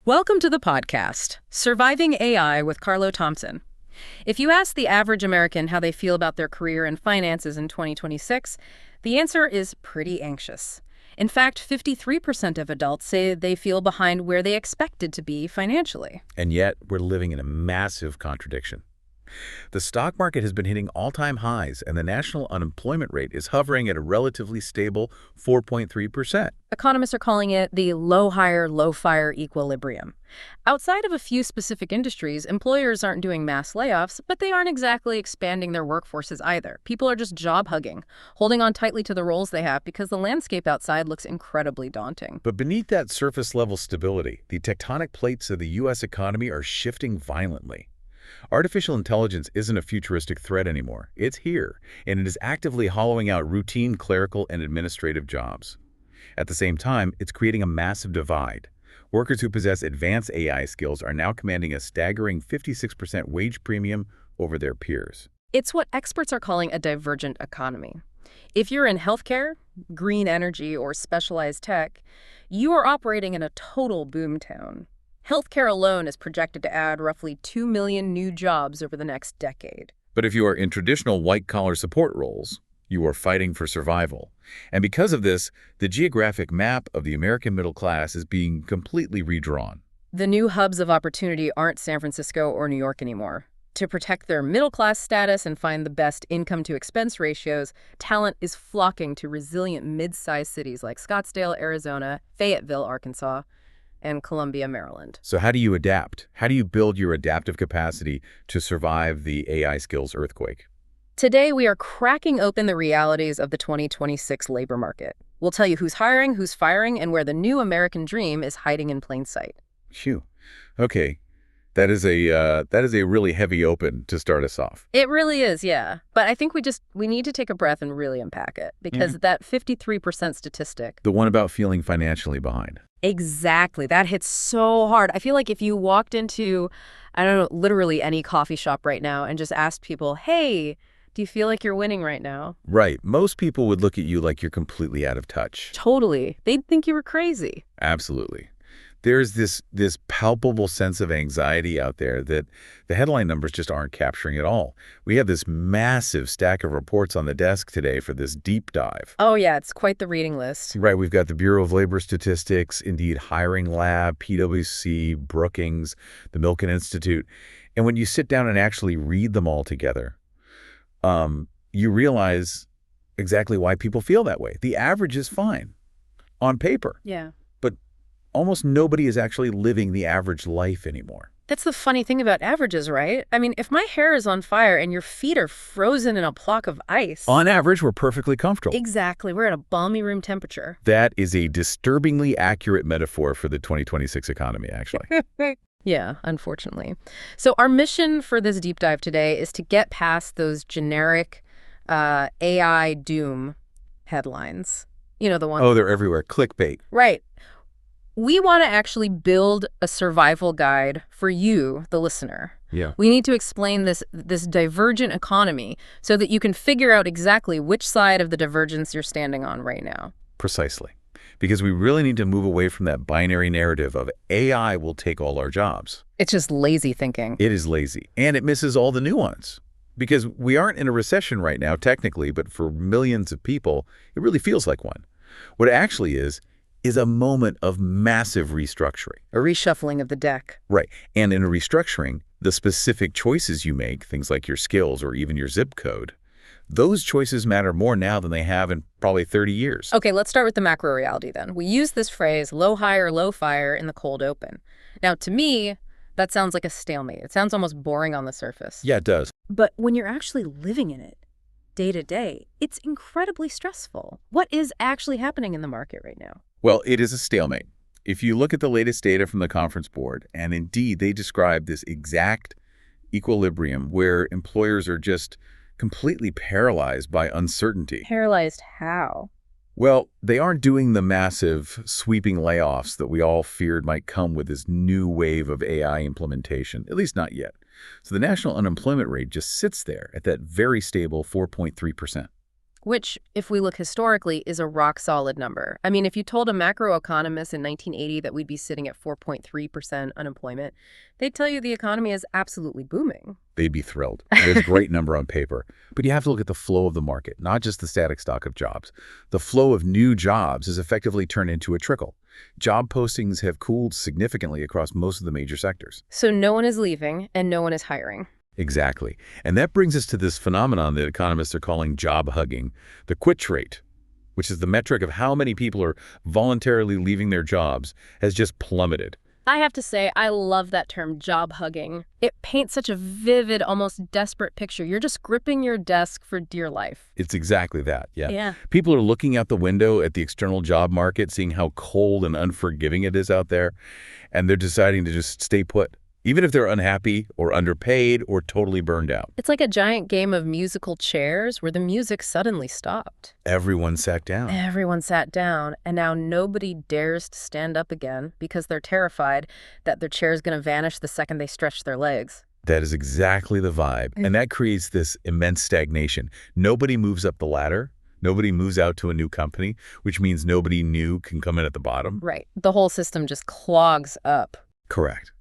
Welcome to the podcast, Surviving AI with Carlo Thompson. If you ask the average American how they feel about their career and finances in 2026, the answer is pretty anxious. In fact, 53% of adults say they feel behind where they expected to be financially. And yet, we're living in a massive contradiction. The stock market has been hitting all-time highs, and the national unemployment rate is hovering at a relatively stable 4.3%. Economists are calling it the low-hire, low-fire equilibrium. Outside of a few specific industries, employers aren't doing mass layoffs, but they aren't exactly expanding their workforces either. People are just job-hugging, holding on tightly to the roles they have because the landscape outside looks incredibly daunting. But beneath that surface-level stability, the tectonic plates of the U.S. economy are shifting violently. Artificial intelligence isn't a futuristic threat anymore. It's here, and it is actively hollowing out routine clerical and administrative jobs. At the same time, it's creating a massive divide. Workers who possess advanced AI skills are now commanding a staggering 56% wage premium over their peers. It's what experts are calling a divergent economy. If you're in healthcare, green energy, or specialized tech, you are operating in a total boomtown. Healthcare alone is projected to add roughly 2 million new jobs over the next decade. But if you are in traditional white-collar support roles, you are fighting for survival. And because of this, the geographic map of the American middle class is being completely redrawn. The new hubs of opportunity aren't San Francisco or New York anymore. To protect their middle-class status and find the best income-to-expense ratios, talent is flocking to resilient mid-sized cities like Scottsdale, Arizona, Fayetteville, Arkansas, and Columbia, Maryland. So how do you adapt? How do you build your adaptive capacity to survive the AI skills earthquake? Today, we are cracking open the realities of the 2026 labor market. We'll tell you who's hiring, who's firing, and where the new American dream is hiding in plain sight. Phew. Okay. That is a really heavy open to start us off. It really is, yeah. But I think we need to take a breath and really unpack it, because that 53% statistic. The one about feeling financially behind. Exactly. That hits so hard. I feel like if you walked into, I don't know, literally any coffee shop right now and just asked people, hey, do you feel like you're winning right now? Right. Most people would look at you like you're completely out of touch. Totally. They'd think you were crazy. Absolutely. There's this palpable sense of anxiety out there that the headline numbers just aren't capturing at all. We have this massive stack of reports on the desk today for this deep dive. Oh, yeah, it's quite the reading list. Right. We've got the Bureau of Labor Statistics, Indeed Hiring Lab, PwC, Brookings, the Milken Institute. And when you sit down and actually read them all together, you realize exactly why people feel that way. The average is fine on paper. Yeah. Almost nobody is actually living the average life anymore. That's the funny thing about averages, right? I mean, if my hair is on fire and your feet are frozen in a block of ice. On average, we're perfectly comfortable. Exactly. We're at a balmy room temperature. That is a disturbingly accurate metaphor for the 2026 economy, actually. Yeah, unfortunately. So our mission for this deep dive today is to get past those generic AI doom headlines. You know, the ones. Oh, they're everywhere. Clickbait. Right. We want to actually build a survival guide for you, the listener. Yeah. We need to explain this divergent economy so that you can figure out exactly which side of the divergence you're standing on right now. Precisely. Because we really need to move away from that binary narrative of AI will take all our jobs. It's just lazy thinking. It is lazy. And it misses all the nuance. Because we aren't in a recession right now, technically, but for millions of people, it really feels like one. What it actually is a moment of massive restructuring. A reshuffling of the deck. Right. And in a restructuring, the specific choices you make, things like your skills or even your zip code, those choices matter more now than they have in probably 30 years. Okay, let's start with the macro reality then. We use this phrase, low hire, low fire, in the cold open. Now, to me, that sounds like a stalemate. It sounds almost boring on the surface. Yeah, it does. But when you're actually living in it, day to day, it's incredibly stressful. What is actually happening in the market right now? Well, it is a stalemate. If you look at the latest data from the Conference Board, and indeed they describe this exact equilibrium where employers are just completely paralyzed by uncertainty. Paralyzed how? Well, they aren't doing the massive sweeping layoffs that we all feared might come with this new wave of AI implementation, at least not yet. So the national unemployment rate just sits there at that very stable 4.3%. Which, if we look historically, is a rock-solid number. I mean, if you told a macroeconomist in 1980 that we'd be sitting at 4.3% unemployment, they'd tell you the economy is absolutely booming. They'd be thrilled. It's a great number on paper. But you have to look at the flow of the market, not just the static stock of jobs. The flow of new jobs has effectively turned into a trickle. Job postings have cooled significantly across most of the major sectors. So no one is leaving and no one is hiring. Exactly. And that brings us to this phenomenon that economists are calling job hugging, the quit rate, which is the metric of how many people are voluntarily leaving their jobs, has just plummeted. I have to say, I love that term, job hugging. It paints such a vivid, almost desperate picture. You're just gripping your desk for dear life. It's exactly that, yeah. Yeah. People are looking out the window at the external job market, seeing how cold and unforgiving it is out there, and they're deciding to just stay put, even if they're unhappy or underpaid or totally burned out. It's like a giant game of musical chairs where the music suddenly stopped. Everyone sat down. Everyone sat down, and now nobody dares to stand up again because they're terrified that their chair is going to vanish the second they stretch their legs. That is exactly the vibe. And that creates this immense stagnation. Nobody moves up the ladder. Nobody moves out to a new company, which means nobody new can come in at the bottom. Right. The whole system just clogs up. Correct.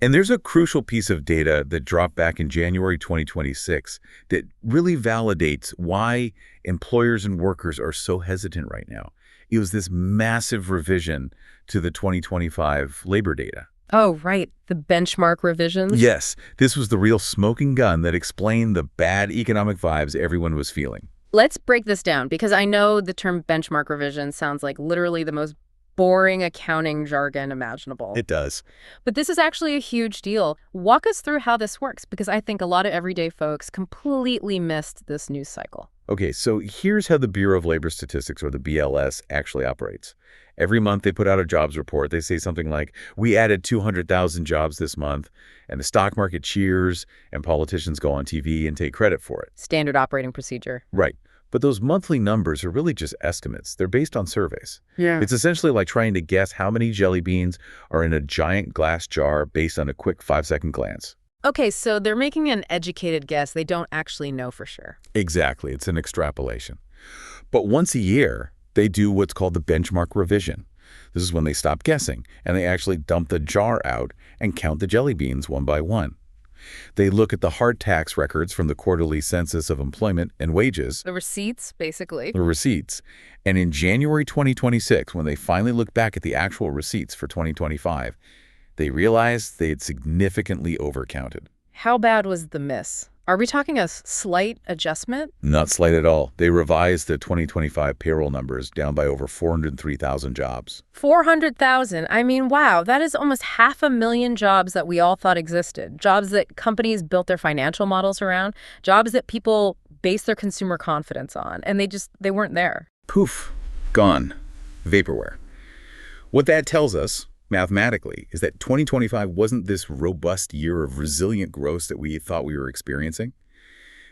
And there's a crucial piece of data that dropped back in January 2026 that really validates why employers and workers are so hesitant right now. It was this massive revision to the 2025 labor data. Oh, right. The benchmark revisions? Yes, this was the real smoking gun that explained the bad economic vibes everyone was feeling. Let's break this down, because I know the term benchmark revision sounds like literally the most boring accounting jargon imaginable. It does. But this is actually a huge deal. Walk us through how this works, because I think a lot of everyday folks completely missed this news cycle. Okay, so here's how the Bureau of Labor Statistics, or the BLS, actually operates. Every month they put out a jobs report. They say something like, we added 200,000 jobs this month, and the stock market cheers, and politicians go on TV and take credit for it. Standard operating procedure. Right. But those monthly numbers are really just estimates. They're based on surveys. Yeah. It's essentially like trying to guess how many jelly beans are in a giant glass jar based on a quick 5-second glance. Okay, so they're making an educated guess. They don't actually know for sure. Exactly. It's an extrapolation. But once a year, they do what's called the benchmark revision. This is when they stop guessing, and they actually dump the jar out and count the jelly beans one by one. They look at the hard tax records from the quarterly census of employment and wages. The receipts, basically. The receipts. And in January 2026, when they finally look back at the actual receipts for 2025, they realized they had significantly overcounted. How bad was the miss? Are we talking a slight adjustment? Not slight at all. They revised the 2025 payroll numbers down by over 403,000 jobs. 400,000. I mean, wow, that is almost 500,000 jobs that we all thought existed. Jobs that companies built their financial models around. Jobs that people base their consumer confidence on. And they weren't there. Poof. Gone. Vaporware. What that tells us, mathematically, is that 2025 wasn't this robust year of resilient growth that we thought we were experiencing.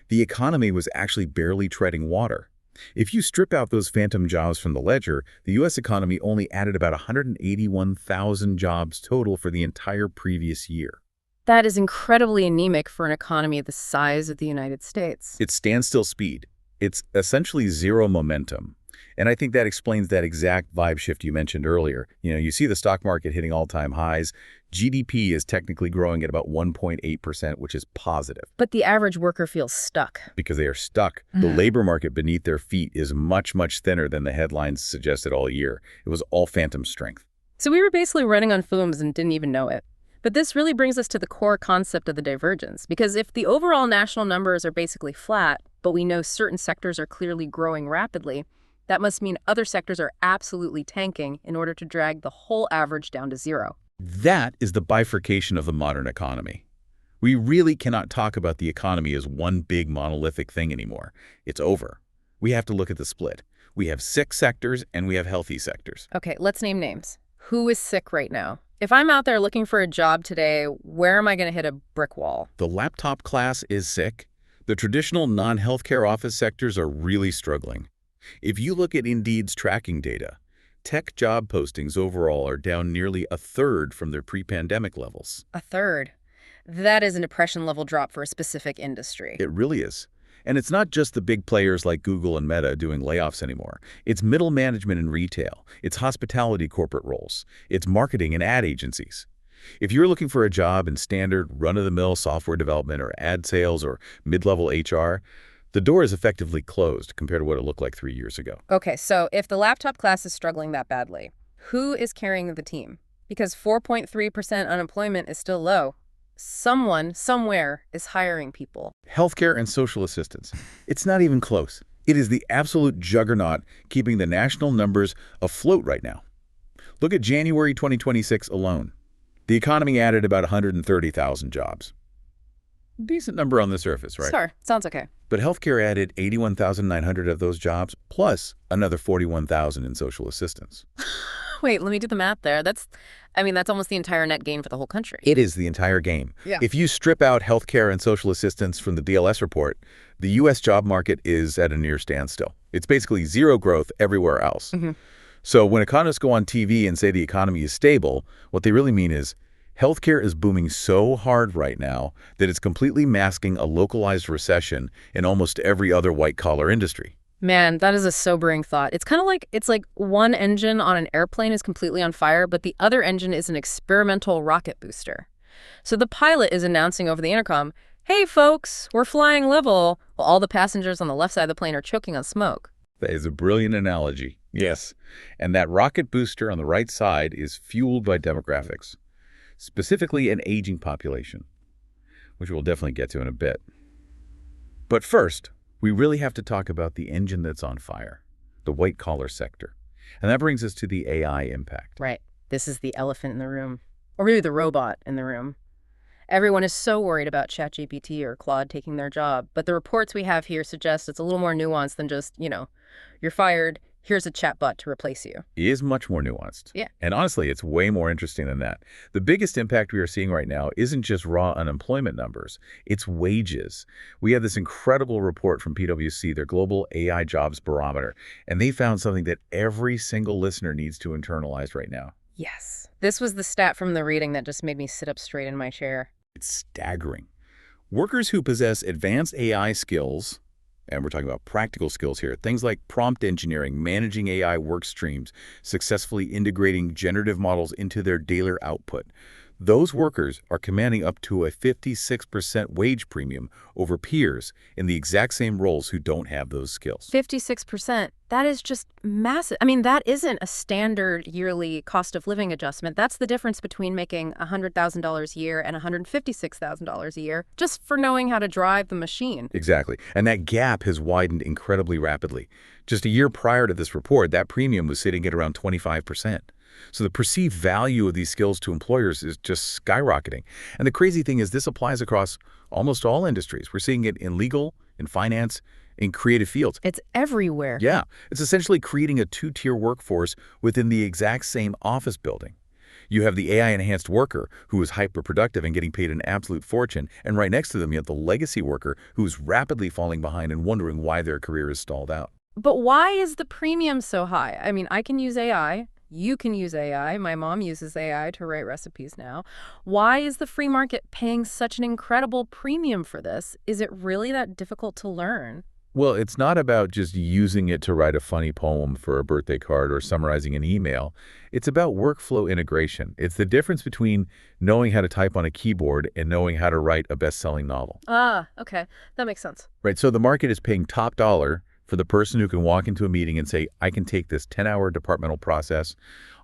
The economy was actually barely treading water. If you strip out those phantom jobs from the ledger, the U.S. economy only added about 181,000 jobs total for the entire previous year. That is incredibly anemic for an economy the size of the United States. It's standstill speed. It's essentially zero momentum. And I think that explains that exact vibe shift you mentioned earlier. You see the stock market hitting all-time highs. GDP is technically growing at about 1.8%, which is positive. But the average worker feels stuck. Because they are stuck. The labor market beneath their feet is much, much thinner than the headlines suggested all year. It was all phantom strength. So we were basically running on fumes and didn't even know it. But this really brings us to the core concept of the divergence. Because if the overall national numbers are basically flat, but we know certain sectors are clearly growing rapidly, that must mean other sectors are absolutely tanking in order to drag the whole average down to zero. That is the bifurcation of the modern economy. We really cannot talk about the economy as one big monolithic thing anymore. It's over. We have to look at the split. We have sick sectors and we have healthy sectors. Okay, let's name names. Who is sick right now? If I'm out there looking for a job today, where am I going to hit a brick wall? The laptop class is sick. The traditional non-healthcare office sectors are really struggling. If you look at Indeed's tracking data, tech job postings overall are down nearly a third from their pre-pandemic levels. A third. That is a depression-level drop for a specific industry. It really is. And it's not just the big players like Google and Meta doing layoffs anymore. It's middle management in retail. It's hospitality corporate roles. It's marketing and ad agencies. If you're looking for a job in standard run-of-the-mill software development or ad sales or mid-level HR, the door is effectively closed compared to what it looked like 3 years ago. Okay, so if the laptop class is struggling that badly, who is carrying the team? Because 4.3% unemployment is still low. Someone, somewhere, is hiring people. Healthcare and social assistance. It's not even close. It is the absolute juggernaut keeping the national numbers afloat right now. Look at January 2026 alone. The economy added about 130,000 jobs. Decent number on the surface, right? Sure, sounds okay. But healthcare added 81,900 of those jobs, plus another 41,000 in social assistance. Wait, let me do the math there. That's almost the entire net gain for the whole country. It is the entire game. Yeah. If you strip out healthcare and social assistance from the BLS report, the U.S. job market is at a near standstill. It's basically zero growth everywhere else. So when economists go on TV and say the economy is stable, what they really mean is healthcare is booming so hard right now that it's completely masking a localized recession in almost every other white-collar industry. Man, that is a sobering thought. It's like one engine on an airplane is completely on fire, but the other engine is an experimental rocket booster. So the pilot is announcing over the intercom, "Hey folks, we're flying level," while all the passengers on the left side of the plane are choking on smoke. That is a brilliant analogy. Yes. And that rocket booster on the right side is fueled by demographics, specifically an aging population, which we'll definitely get to in a bit. But first, we really have to talk about the engine that's on fire, the white-collar sector. And that brings us to the AI impact. Right. This is the elephant in the room. Or maybe the robot in the room. Everyone is so worried about ChatGPT or Claude taking their job, but the reports we have here suggest it's a little more nuanced than just, you're fired, here's a chatbot to replace you. It is much more nuanced. Yeah. And honestly, it's way more interesting than that. The biggest impact we are seeing right now isn't just raw unemployment numbers, it's wages. We have this incredible report from PwC, their global AI jobs barometer, and they found something that every single listener needs to internalize right now. Yes. This was the stat from the reading that just made me sit up straight in my chair. It's staggering. Workers who possess advanced AI skills, and we're talking about practical skills here, things like prompt engineering, managing AI work streams, successfully integrating generative models into their daily output. Those workers are commanding up to a 56% wage premium over peers in the exact same roles who don't have those skills. 56%. That is just massive. That isn't a standard yearly cost of living adjustment. That's the difference between making $100,000 a year and $156,000 a year just for knowing how to drive the machine. Exactly. And that gap has widened incredibly rapidly. Just a year prior to this report, that premium was sitting at around 25%. So the perceived value of these skills to employers is just skyrocketing. And the crazy thing is this applies across almost all industries. We're seeing it in legal, in finance, in creative fields. It's everywhere. Yeah. It's essentially creating a two-tier workforce within the exact same office building. You have the AI-enhanced worker who is hyper-productive and getting paid an absolute fortune, and right next to them you have the legacy worker who is rapidly falling behind and wondering why their career is stalled out. But why is the premium so high? I can use AI. You can use AI. My mom uses AI to write recipes now. Why is the free market paying such an incredible premium for this? Is it really that difficult to learn? Well, it's not about just using it to write a funny poem for a birthday card or summarizing an email. It's about workflow integration. It's the difference between knowing how to type on a keyboard and knowing how to write a best-selling novel. Ah, okay. That makes sense. Right, so the market is paying top dollar for the person who can walk into a meeting and say, I can take this 10-hour departmental process,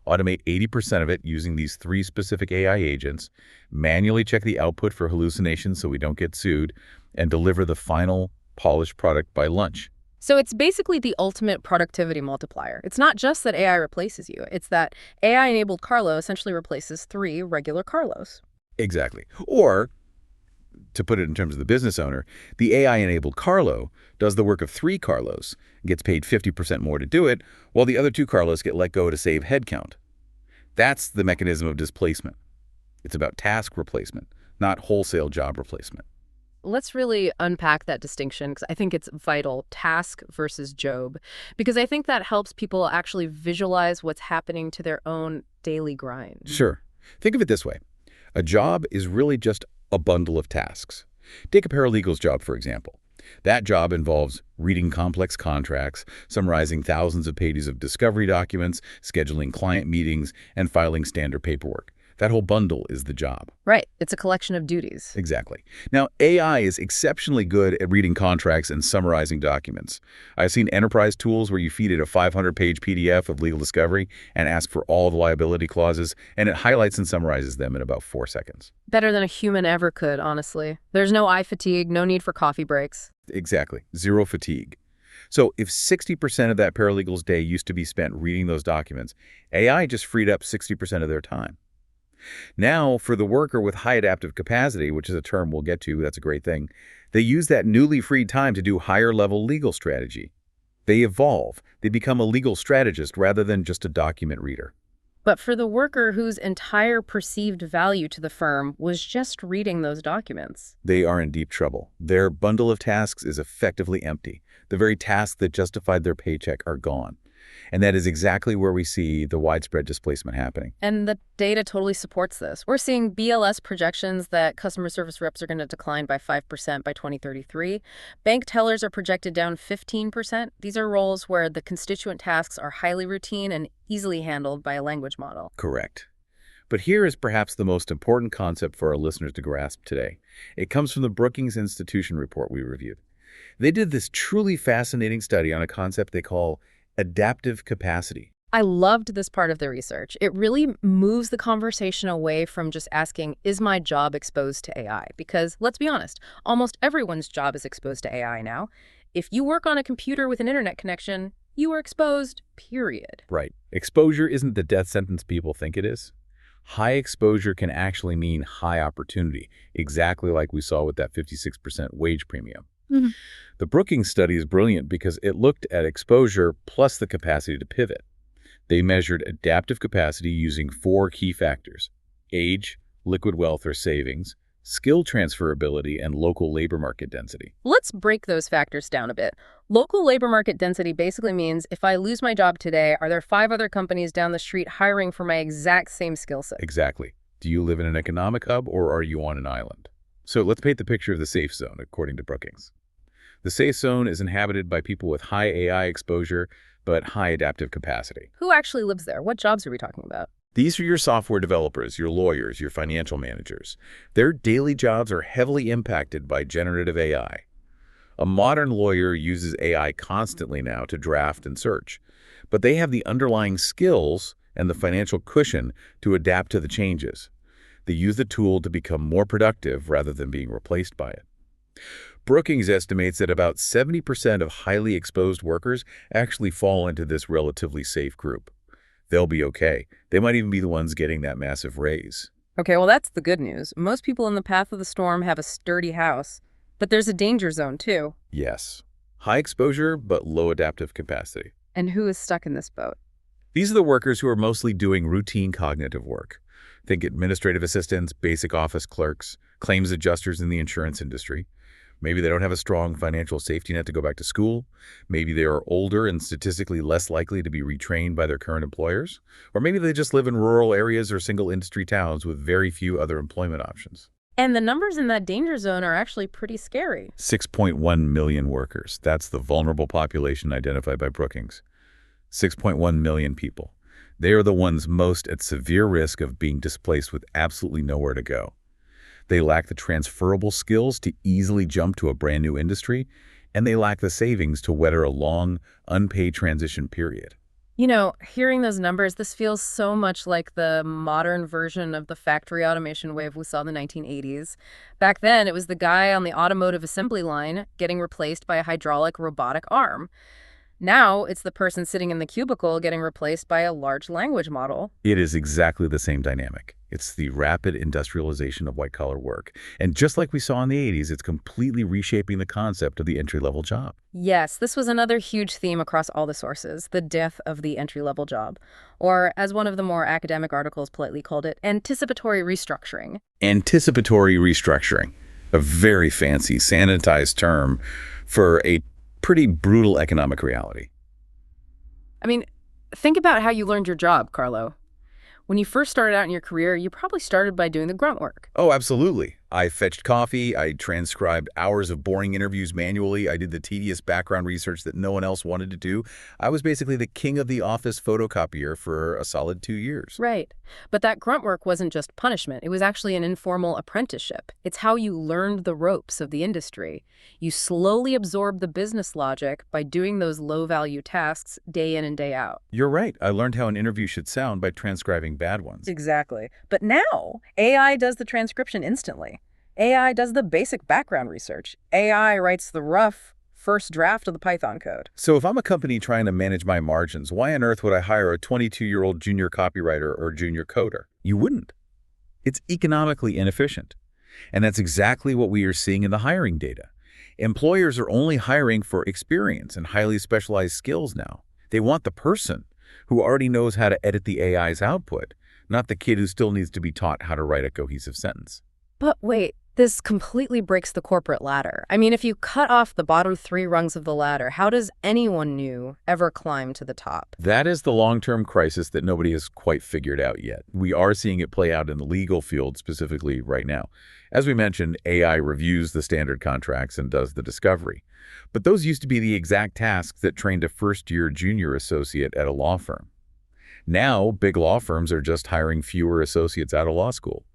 automate 80% of it using these 3 specific AI agents, manually check the output for hallucinations so we don't get sued, and deliver the final polished product by lunch. So it's basically the ultimate productivity multiplier. It's not just that AI replaces you. It's that AI-enabled Carlo essentially replaces 3 regular Carlos. Exactly. Or, to put it in terms of the business owner, the AI-enabled Carlo does the work of 3 Carlos and gets paid 50% more to do it, while the other 2 Carlos get let go to save headcount. That's the mechanism of displacement. It's about task replacement, not wholesale job replacement. Let's really unpack that distinction because I think it's vital, task versus job, because I think that helps people actually visualize what's happening to their own daily grind. Sure. Think of it this way. A job is really just a bundle of tasks. Take a paralegal's job, for example. That job involves reading complex contracts, summarizing thousands of pages of discovery documents, scheduling client meetings, and filing standard paperwork. That whole bundle is the job. Right. It's a collection of duties. Exactly. Now, AI is exceptionally good at reading contracts and summarizing documents. I've seen enterprise tools where you feed it a 500-page PDF of legal discovery and ask for all the liability clauses, and it highlights and summarizes them in about 4 seconds. Better than a human ever could, honestly. There's no eye fatigue, no need for coffee breaks. Exactly. Zero fatigue. So if 60% of that paralegal's day used to be spent reading those documents, AI just freed up 60% of their time. Now, for the worker with high adaptive capacity, which is a term we'll get to, that's a great thing, they use that newly freed time to do higher-level legal strategy. They evolve. They become a legal strategist rather than just a document reader. But for the worker whose entire perceived value to the firm was just reading those documents, They are in deep trouble. Their bundle of tasks is effectively empty. The very tasks that justified their paycheck are gone. And that is exactly where we see the widespread displacement happening. and the data totally supports this. We're seeing BLS projections that customer service reps are going to decline by 5% by 2033. Bank tellers are projected down 15%. These are roles where the constituent tasks are highly routine and easily handled by a language model. Correct. But here is perhaps the most important concept for our listeners to grasp today. It comes from the Brookings Institution report we reviewed. They did this truly fascinating study on a concept they call adaptive capacity. I loved this part of the research. It really moves the conversation away from just asking, is my job exposed to AI? Because let's be honest, almost everyone's job is exposed to AI now. If you work on a computer with an internet connection, you are exposed, period. Right. Exposure isn't the death sentence people think it is. High exposure can actually mean high opportunity, exactly like we saw with that 56% wage premium. Mhm. The Brookings study is brilliant because it looked at exposure plus the capacity to pivot. They measured adaptive capacity using 4 key factors: age, liquid wealth or savings, skill transferability, and local labor market density. Let's break those factors down a bit. Local labor market density basically means if I lose my job today, are there 5 other companies down the street hiring for my exact same skill set? Exactly. Do you live in an economic hub or are you on an island? So let's paint the picture of the safe zone, according to Brookings. The safe zone is inhabited by people with high AI exposure, but high adaptive capacity. Who actually lives there? What jobs are we talking about? These are your software developers, your lawyers, your financial managers. Their daily jobs are heavily impacted by generative AI. A modern lawyer uses AI constantly now to draft and search, but they have the underlying skills and the financial cushion to adapt to the changes. They use the tool to become more productive rather than being replaced by it. Brookings estimates that about 70% of highly exposed workers actually fall into this relatively safe group. They'll be okay. They might even be the ones getting that massive raise. Okay, well, that's the good news. Most people in the path of the storm have a sturdy house, but there's a danger zone, too. Yes. High exposure, but low adaptive capacity. And who is stuck in this boat? These are the workers who are mostly doing routine cognitive work. Think administrative assistants, basic office clerks, claims adjusters in the insurance industry. Maybe they don't have a strong financial safety net to go back to school. Maybe they are older and statistically less likely to be retrained by their current employers. Or maybe they just live in rural areas or single industry towns with very few other employment options. And the numbers in that danger zone are actually pretty scary. 6.1 million workers. That's the vulnerable population identified by Brookings. 6.1 million people. They are the ones most at severe risk of being displaced with absolutely nowhere to go. They lack the transferable skills to easily jump to a brand new industry, and they lack the savings to weather a long, unpaid transition period. You know, hearing those numbers, this feels so much like the modern version of the factory automation wave we saw in the 1980s. Back then, it was the guy on the automotive assembly line getting replaced by a hydraulic robotic arm. Now, it's the person sitting in the cubicle getting replaced by a large language model. It is exactly the same dynamic. It's the rapid industrialization of white-collar work. And just like we saw in the 80s, it's completely reshaping the concept of the entry-level job. Yes, this was another huge theme across all the sources, the death of the entry-level job. Or, as one of the more academic articles politely called it, anticipatory restructuring. Anticipatory restructuring, a very fancy, sanitized term for a pretty brutal economic reality. I mean, think about how you learned your job, Carlo. When you first started out in your career, you probably started by doing the grunt work. Oh, absolutely. I fetched coffee, I transcribed hours of boring interviews manually, I did the tedious background research that no one else wanted to do. I was basically the king of the office photocopier for a solid 2 years. Right. But that grunt work wasn't just punishment. It was actually an informal apprenticeship. It's how you learned the ropes of the industry. You slowly absorbed the business logic by doing those low-value tasks day in and day out. You're right. I learned how an interview should sound by transcribing bad ones. Exactly. But now, AI does the transcription instantly. AI does the basic background research. AI writes the rough first draft of the Python code. So if I'm a company trying to manage my margins, why on earth would I hire a 22-year-old junior copywriter or junior coder? You wouldn't. It's economically inefficient. And that's exactly what we are seeing in the hiring data. Employers are only hiring for experience and highly specialized skills now. They want the person who already knows how to edit the AI's output, not the kid who still needs to be taught how to write a cohesive sentence. But wait, this completely breaks the corporate ladder. I mean, if you cut off the bottom 3 rungs of the ladder, how does anyone new ever climb to the top? That is the long-term crisis that nobody has quite figured out yet. We are seeing it play out in the legal field specifically right now. As we mentioned, AI reviews the standard contracts and does the discovery. But those used to be the exact tasks that trained a first-year junior associate at a law firm. Now, big law firms are just hiring fewer associates out of law school.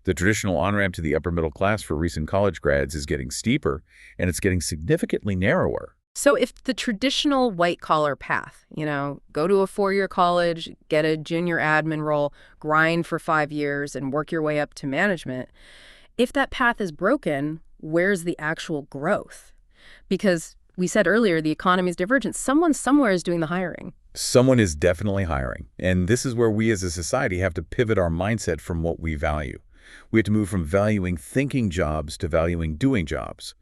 The traditional on-ramp to the upper middle class for recent college grads is getting steeper, and it's getting significantly narrower. So if the traditional white-collar path, go to a 4-year college, get a junior admin role, grind for 5 years, and work your way up to management, if that path is broken, where's the actual growth? Because we said earlier, the economy is divergent. Someone somewhere is doing the hiring. Someone is definitely hiring, and this is where we as a society have to pivot our mindset from what we value. We have to move from valuing thinking jobs to valuing doing jobs.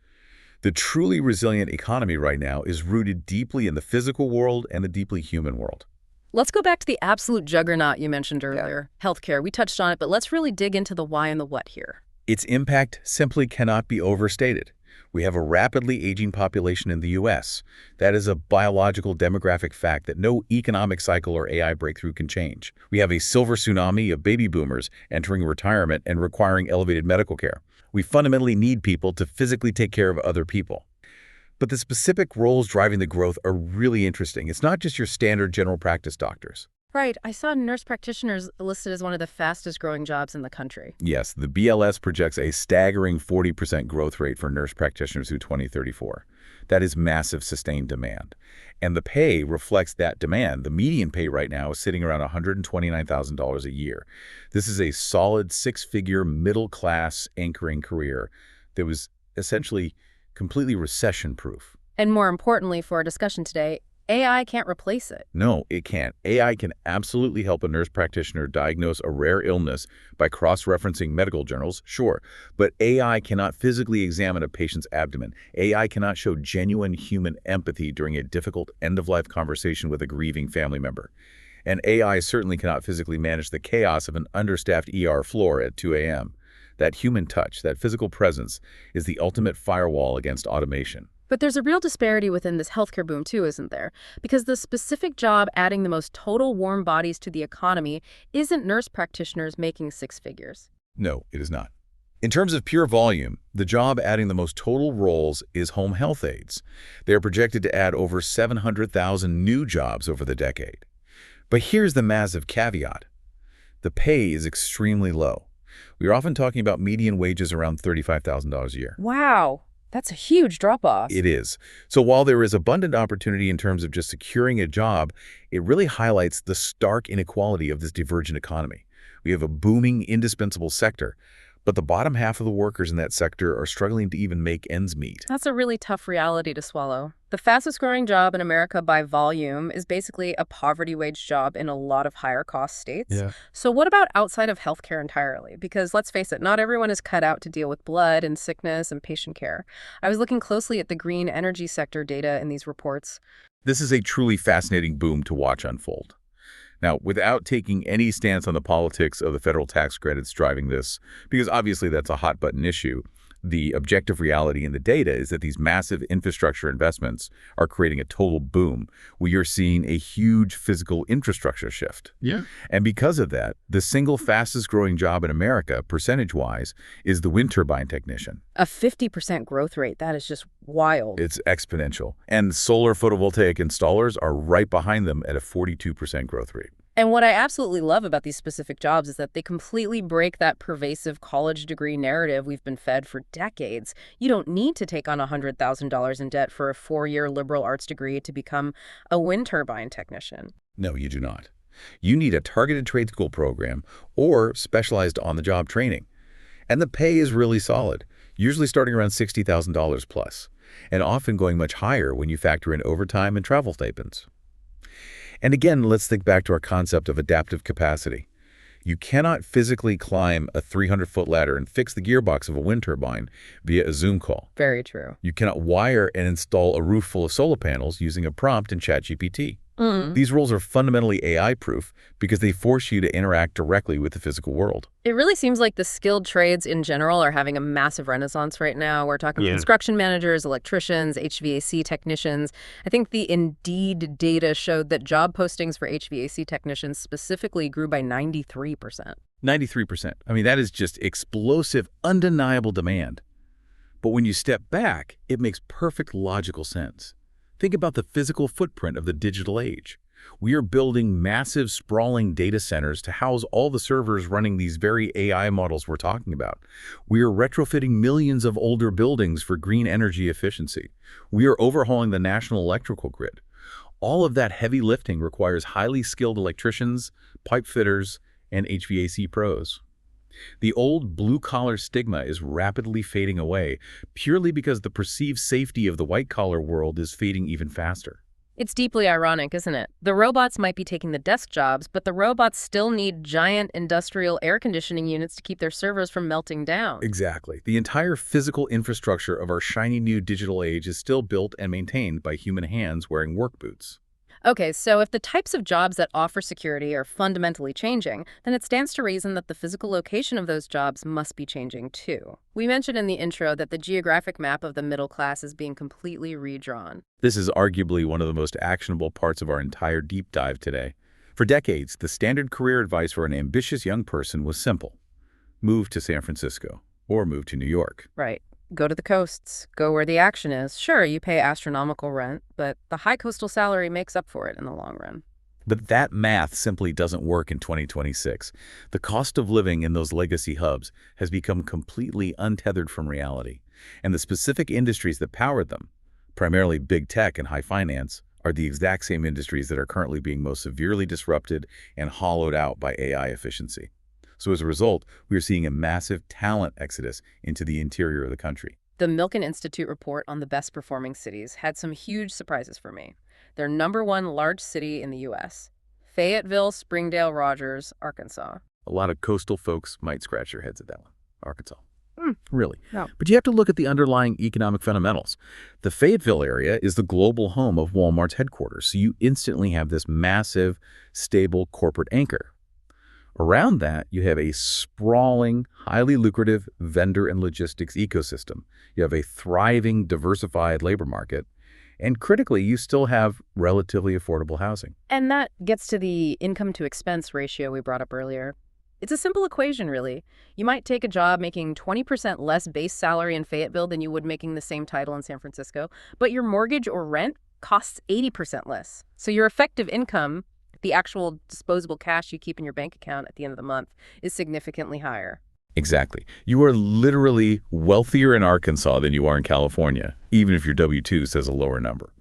The truly resilient economy right now is rooted deeply in the physical world and the deeply human world. Let's go back to the absolute juggernaut you mentioned earlier, healthcare. We touched on it, but let's really dig into the why and the what here. Its impact simply cannot be overstated. We have a rapidly aging population in the U.S. That is a biological demographic fact that no economic cycle or AI breakthrough can change. We have a silver tsunami of baby boomers entering retirement and requiring elevated medical care. We fundamentally need people to physically take care of other people. But the specific roles driving the growth are really interesting. It's not just your standard general practice doctors. Right. I saw nurse practitioners listed as one of the fastest growing jobs in the country. Yes, the BLS projects a staggering 40% growth rate for nurse practitioners through 2034. That is massive sustained demand. And the pay reflects that demand. The median pay right now is sitting around $129,000 a year. This is a solid 6-figure middle-class anchoring career that was essentially completely recession-proof. And more importantly for our discussion today, AI can't replace it. No, it can't. AI can absolutely help a nurse practitioner diagnose a rare illness by cross-referencing medical journals, sure. But AI cannot physically examine a patient's abdomen. AI cannot show genuine human empathy during a difficult end-of-life conversation with a grieving family member. And AI certainly cannot physically manage the chaos of an understaffed ER floor at 2 a.m. That human touch, that physical presence, is the ultimate firewall against automation. But there's a real disparity within this healthcare boom too, isn't there? Because the specific job adding the most total warm bodies to the economy isn't nurse practitioners making 6 figures. No, it is not. In terms of pure volume, the job adding the most total roles is home health aides. They are projected to add over 700,000 new jobs over the decade. But here's the massive caveat. The pay is extremely low. We are often talking about median wages around $35,000 a year. Wow. That's a huge drop-off. It is. So while there is abundant opportunity in terms of just securing a job, it really highlights the stark inequality of this divergent economy. We have a booming, indispensable sector, but the bottom half of the workers in that sector are struggling to even make ends meet. That's a really tough reality to swallow. The fastest growing job in America by volume is basically a poverty wage job in a lot of higher cost states. Yeah. So what about outside of healthcare entirely? Because let's face it, not everyone is cut out to deal with blood and sickness and patient care. I was looking closely at the green energy sector data in these reports. This is a truly fascinating boom to watch unfold. Now, without taking any stance on the politics of the federal tax credits driving this, because obviously that's a hot-button issue, The objective reality in the data is that these massive infrastructure investments are creating a total boom. We are seeing a huge physical infrastructure shift. Yeah. And because of that, the single fastest growing job in America, percentage-wise, is the wind turbine technician. A 50% growth rate, that is just wild. It's exponential. And solar photovoltaic installers are right behind them at a 42% growth rate. And what I absolutely love about these specific jobs is that they completely break that pervasive college degree narrative we've been fed for decades. You don't need to take on $100,000 in debt for a 4-year liberal arts degree to become a wind turbine technician. No, you do not. You need a targeted trade school program or specialized on-the-job training. And the pay is really solid, usually starting around $60,000 plus, and often going much higher when you factor in overtime and travel stipends. And again, let's think back to our concept of adaptive capacity. You cannot physically climb a 300-foot ladder and fix the gearbox of a wind turbine via a Zoom call. Very true. You cannot wire and install a roof full of solar panels using a prompt in ChatGPT. These roles are fundamentally AI-proof because they force you to interact directly with the physical world. It really seems like the skilled trades in general are having a massive renaissance right now. We're talking construction managers, electricians, HVAC technicians. I think the Indeed data showed that job postings for HVAC technicians specifically grew by 93%. 93%. I mean, that is just explosive, undeniable demand. But when you step back, it makes perfect logical sense. Think about the physical footprint of the digital age. We are building massive, sprawling data centers to house all the servers running these very AI models we're talking about. We are retrofitting millions of older buildings for green energy efficiency. We are overhauling the national electrical grid. All of that heavy lifting requires highly skilled electricians, pipe fitters, and HVAC pros. The old blue-collar stigma is rapidly fading away purely because the perceived safety of the white-collar world is fading even faster. It's deeply ironic, isn't it? The robots might be taking the desk jobs, but the robots still need giant industrial air conditioning units to keep their servers from melting down. Exactly. The entire physical infrastructure of our shiny new digital age is still built and maintained by human hands wearing work boots. Okay, so if the types of jobs that offer security are fundamentally changing, then it stands to reason that the physical location of those jobs must be changing too. We mentioned in the intro that the geographic map of the middle class is being completely redrawn. This is arguably one of the most actionable parts of our entire deep dive today. For decades, the standard career advice for an ambitious young person was simple. Move to San Francisco or move to New York. Right. Go to the coasts. Go where the action is. Sure, you pay astronomical rent, but the high coastal salary makes up for it in the long run. But that math simply doesn't work in 2026. The cost of living in those legacy hubs has become completely untethered from reality. And the specific industries that powered them, primarily big tech and high finance, are the exact same industries that are currently being most severely disrupted and hollowed out by AI efficiency. So as a result, we are seeing a massive talent exodus into the interior of the country. The Milken Institute report on the best performing cities had some huge surprises for me. Their #1 large city in the U.S., Fayetteville, Springdale, Rogers, Arkansas. A lot of coastal folks might scratch their heads at that one. Arkansas. Really. No. But you have to look at the underlying economic fundamentals. The Fayetteville area is the global home of Walmart's headquarters, so you instantly have this massive, stable corporate anchor. Around that, you have a sprawling, highly lucrative vendor and logistics ecosystem. You have a thriving, diversified labor market. And critically, you still have relatively affordable housing. And that gets to the income to expense ratio we brought up earlier. It's a simple equation, really. You might take a job making 20% less base salary in Fayetteville than you would making the same title in San Francisco, but your mortgage or rent costs 80% less. So your effective income, the actual disposable cash you keep in your bank account at the end of the month, is significantly higher. Exactly. You are literally wealthier in Arkansas than you are in California, even if your W-2 says a lower number.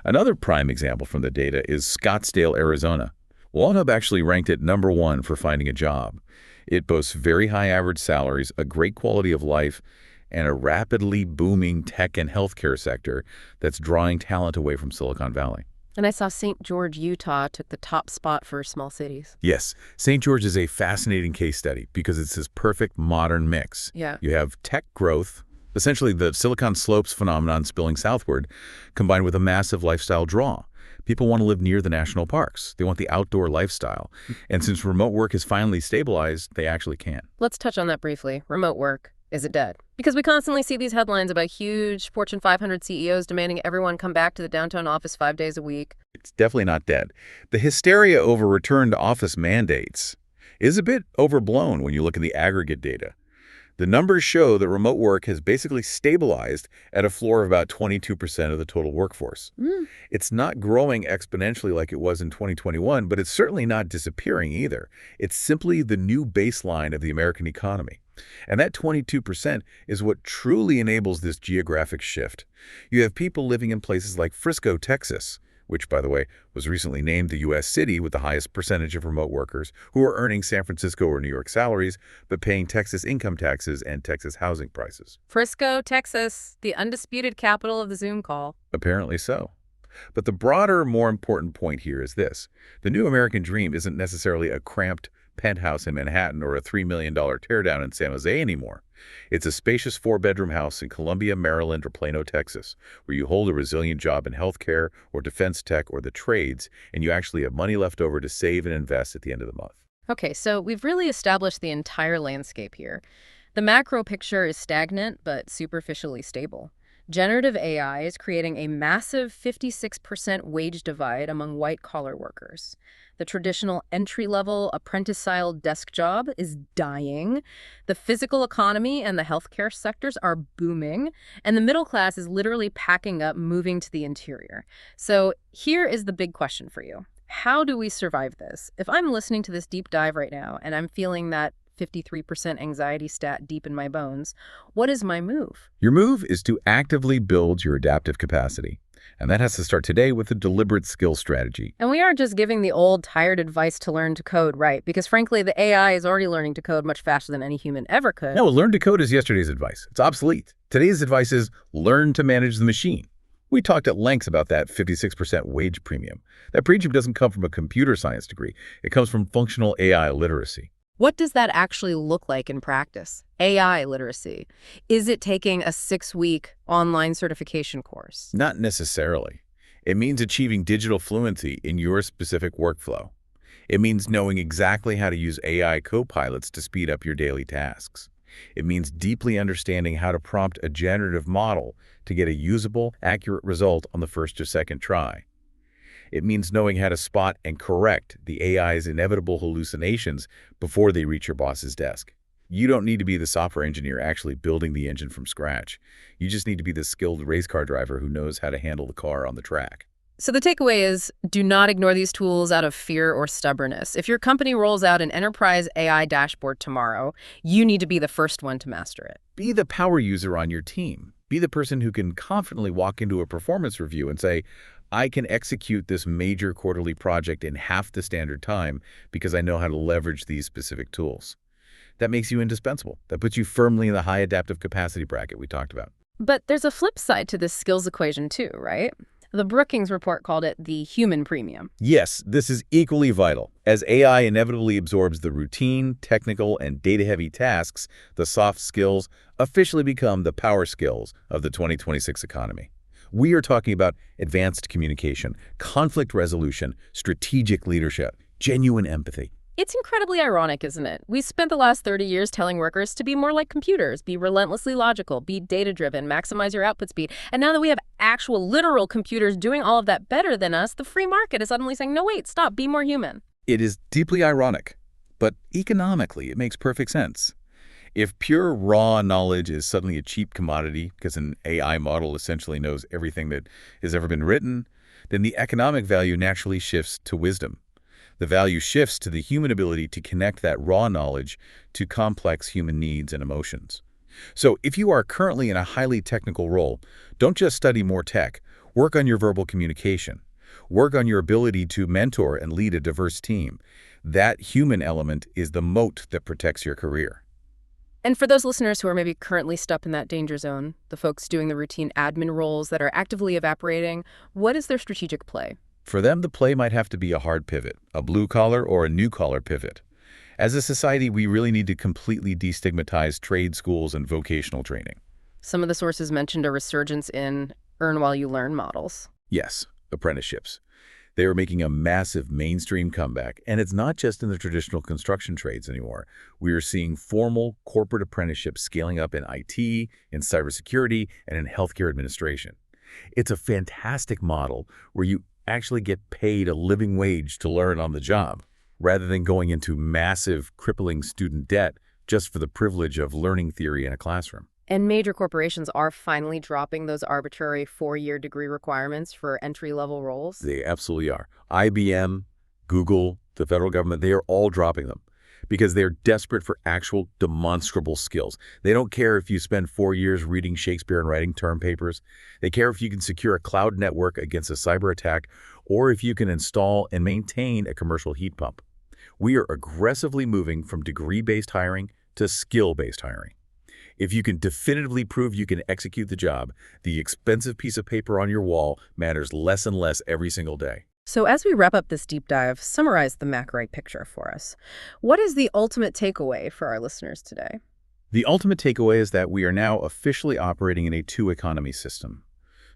Another prime example from the data is Scottsdale, Arizona. WalHub actually ranked it #1 for finding a job. It boasts very high average salaries, a great quality of life, and a rapidly booming tech and healthcare sector that's drawing talent away from Silicon Valley. And I saw St. George, Utah took the top spot for small cities. Yes, St. George is a fascinating case study because it's this perfect modern mix. Yeah. You have tech growth, essentially the Silicon Slopes phenomenon spilling southward, combined with a massive lifestyle draw. People want to live near the national parks. They want the outdoor lifestyle. And since remote work is finally stabilized, they actually can. Let's touch on that briefly. Remote work. Is it dead? Because we constantly see these headlines about huge Fortune 500 CEOs demanding everyone come back to the downtown office 5 days a week. It's definitely not dead. The hysteria over return to office mandates is a bit overblown when you look at the aggregate data. The numbers show that remote work has basically stabilized at a floor of about 22% of the total workforce. It's not growing exponentially like it was in 2021, but it's certainly not disappearing either. It's simply the new baseline of the American economy. And that 22% is what truly enables this geographic shift. You have people living in places like Frisco, Texas, which, by the way, was recently named the U.S. city with the highest percentage of remote workers, who are earning San Francisco or New York salaries, but paying Texas income taxes and Texas housing prices. Frisco, Texas, the undisputed capital of the Zoom call. Apparently so. But the broader, more important point here is this. The new American dream isn't necessarily a cramped penthouse in Manhattan or a $3 million teardown in San Jose anymore. It's a spacious 4-bedroom house in Columbia, Maryland, or Plano, Texas, where you hold a resilient job in healthcare or defense tech or the trades, and you actually have money left over to save and invest at the end of the month. Okay, so we've really established the entire landscape here. The macro picture is stagnant but superficially stable. Generative AI is creating a massive 56% wage divide among white-collar workers. The traditional entry-level, apprentice-style desk job is dying. The physical economy and the healthcare sectors are booming. And the middle class is literally packing up, moving to the interior. So here is the big question for you. How do we survive this? If I'm listening to this deep dive right now and I'm feeling that 53% anxiety stat deep in my bones, what is my move? Your move is to actively build your adaptive capacity. And that has to start today with a deliberate skill strategy. And we aren't just giving the old, tired advice to learn to code, right? Because frankly, the AI is already learning to code much faster than any human ever could. No, learn to code is yesterday's advice. It's obsolete. Today's advice is learn to manage the machine. We talked at length about that 56% wage premium. That premium doesn't come from a computer science degree. It comes from functional AI literacy. What does that actually look like in practice? AI literacy. Is it taking a 6-week online certification course? Not necessarily. It means achieving digital fluency in your specific workflow. It means knowing exactly how to use AI co-pilots to speed up your daily tasks. It means deeply understanding how to prompt a generative model to get a usable, accurate result on the first or second try. It means knowing how to spot and correct the AI's inevitable hallucinations before they reach your boss's desk. You don't need to be the software engineer actually building the engine from scratch. You just need to be the skilled race car driver who knows how to handle the car on the track. So the takeaway is, do not ignore these tools out of fear or stubbornness. If your company rolls out an enterprise AI dashboard tomorrow, you need to be the first one to master it. Be the power user on your team. Be the person who can confidently walk into a performance review and say, I can execute this major quarterly project in half the standard time because I know how to leverage these specific tools. That makes you indispensable. That puts you firmly in the high adaptive capacity bracket we talked about. But there's a flip side to this skills equation too, right? The Brookings report called it the human premium. Yes, this is equally vital. As AI inevitably absorbs the routine, technical, and data-heavy tasks, the soft skills officially become the power skills of the 2026 economy. We are talking about advanced communication, conflict resolution, strategic leadership, genuine empathy. It's incredibly ironic, isn't it? We spent the last 30 years telling workers to be more like computers, be relentlessly logical, be data-driven, maximize your output speed. And now that we have actual literal computers doing all of that better than us, the free market is suddenly saying, no, wait, stop, be more human. It is deeply ironic, but economically it makes perfect sense. If pure raw knowledge is suddenly a cheap commodity because an AI model essentially knows everything that has ever been written, then the economic value naturally shifts to wisdom. The value shifts to the human ability to connect that raw knowledge to complex human needs and emotions. So if you are currently in a highly technical role, don't just study more tech. Work on your verbal communication. Work on your ability to mentor and lead a diverse team. That human element is the moat that protects your career. And for those listeners who are maybe currently stuck in that danger zone, the folks doing the routine admin roles that are actively evaporating, what is their strategic play? For them, the play might have to be a hard pivot, a blue-collar or a new-collar pivot. As a society, we really need to completely destigmatize trade schools and vocational training. Some of the sources mentioned a resurgence in earn-while-you-learn models. Yes, apprenticeships. They are making a massive mainstream comeback, and it's not just in the traditional construction trades anymore. We are seeing formal corporate apprenticeships scaling up in IT, in cybersecurity, and in healthcare administration. It's a fantastic model where you actually get paid a living wage to learn on the job, rather than going into massive, crippling student debt just for the privilege of learning theory in a classroom. And major corporations are finally dropping those arbitrary 4-year degree requirements for entry-level roles. They absolutely are. IBM, Google, the federal government, they are all dropping them because they're desperate for actual demonstrable skills. They don't care if you spend 4 years reading Shakespeare and writing term papers. They care if you can secure a cloud network against a cyber attack or if you can install and maintain a commercial heat pump. We are aggressively moving from degree-based hiring to skill-based hiring. If you can definitively prove you can execute the job, the expensive piece of paper on your wall matters less and less every single day. So as we wrap up this deep dive, summarize the macro picture for us. What is the ultimate takeaway for our listeners today? The ultimate takeaway is that we are now officially operating in a two-economy system.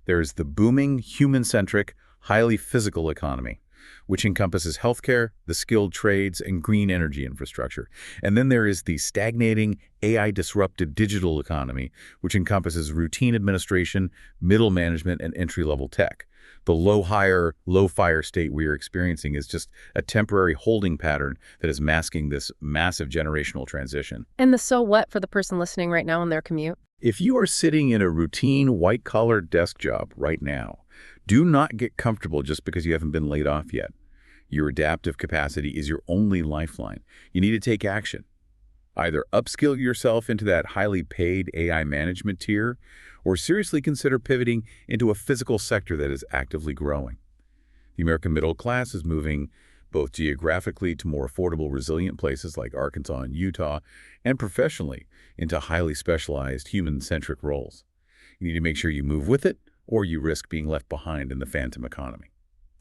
There is the booming, human-centric, highly physical economy, which encompasses healthcare, the skilled trades, and green energy infrastructure. And then there is the stagnating, AI-disrupted digital economy, which encompasses routine administration, middle management, and entry-level tech. The low-hire, low-fire state we are experiencing is just a temporary holding pattern that is masking this massive generational transition. And the so what for the person listening right now on their commute? If you are sitting in a routine, white-collar desk job right now, do not get comfortable just because you haven't been laid off yet. Your adaptive capacity is your only lifeline. You need to take action. Either upskill yourself into that highly paid AI management tier, or seriously consider pivoting into a physical sector that is actively growing. The American middle class is moving both geographically to more affordable, resilient places like Arkansas and Utah, and professionally into highly specialized, human-centric roles. You need to make sure you move with it, or you risk being left behind in the phantom economy.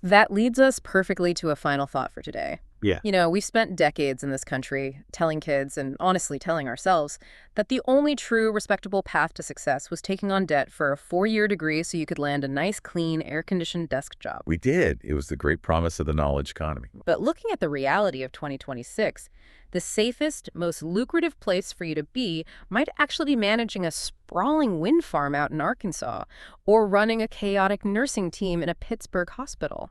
That leads us perfectly to a final thought for today. Yeah. You know, we've spent decades in this country telling kids, and honestly telling ourselves, that the only true respectable path to success was taking on debt for a 4-year degree so you could land a nice, clean, air-conditioned desk job. We did. It was the great promise of the knowledge economy. But looking at the reality of 2026, the safest, most lucrative place for you to be might actually be managing a sprawling wind farm out in Arkansas or running a chaotic nursing team in a Pittsburgh hospital.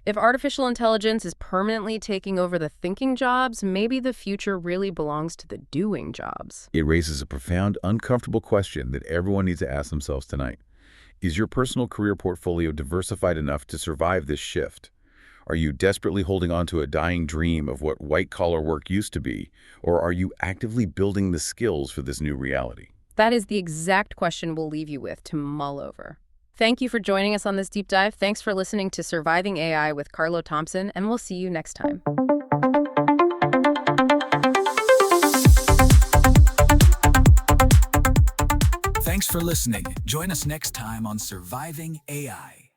If artificial intelligence is permanently taking over the thinking jobs, maybe the future really belongs to the doing jobs. It raises a profound, uncomfortable question that everyone needs to ask themselves tonight. Is your personal career portfolio diversified enough to survive this shift? Are you desperately holding on to a dying dream of what white-collar work used to be, or are you actively building the skills for this new reality? That is the exact question we'll leave you with to mull over. Thank you for joining us on this deep dive. Thanks for listening to Surviving AI with Carlo Thompson, and we'll see you next time. Thanks for listening. Join us next time on Surviving AI.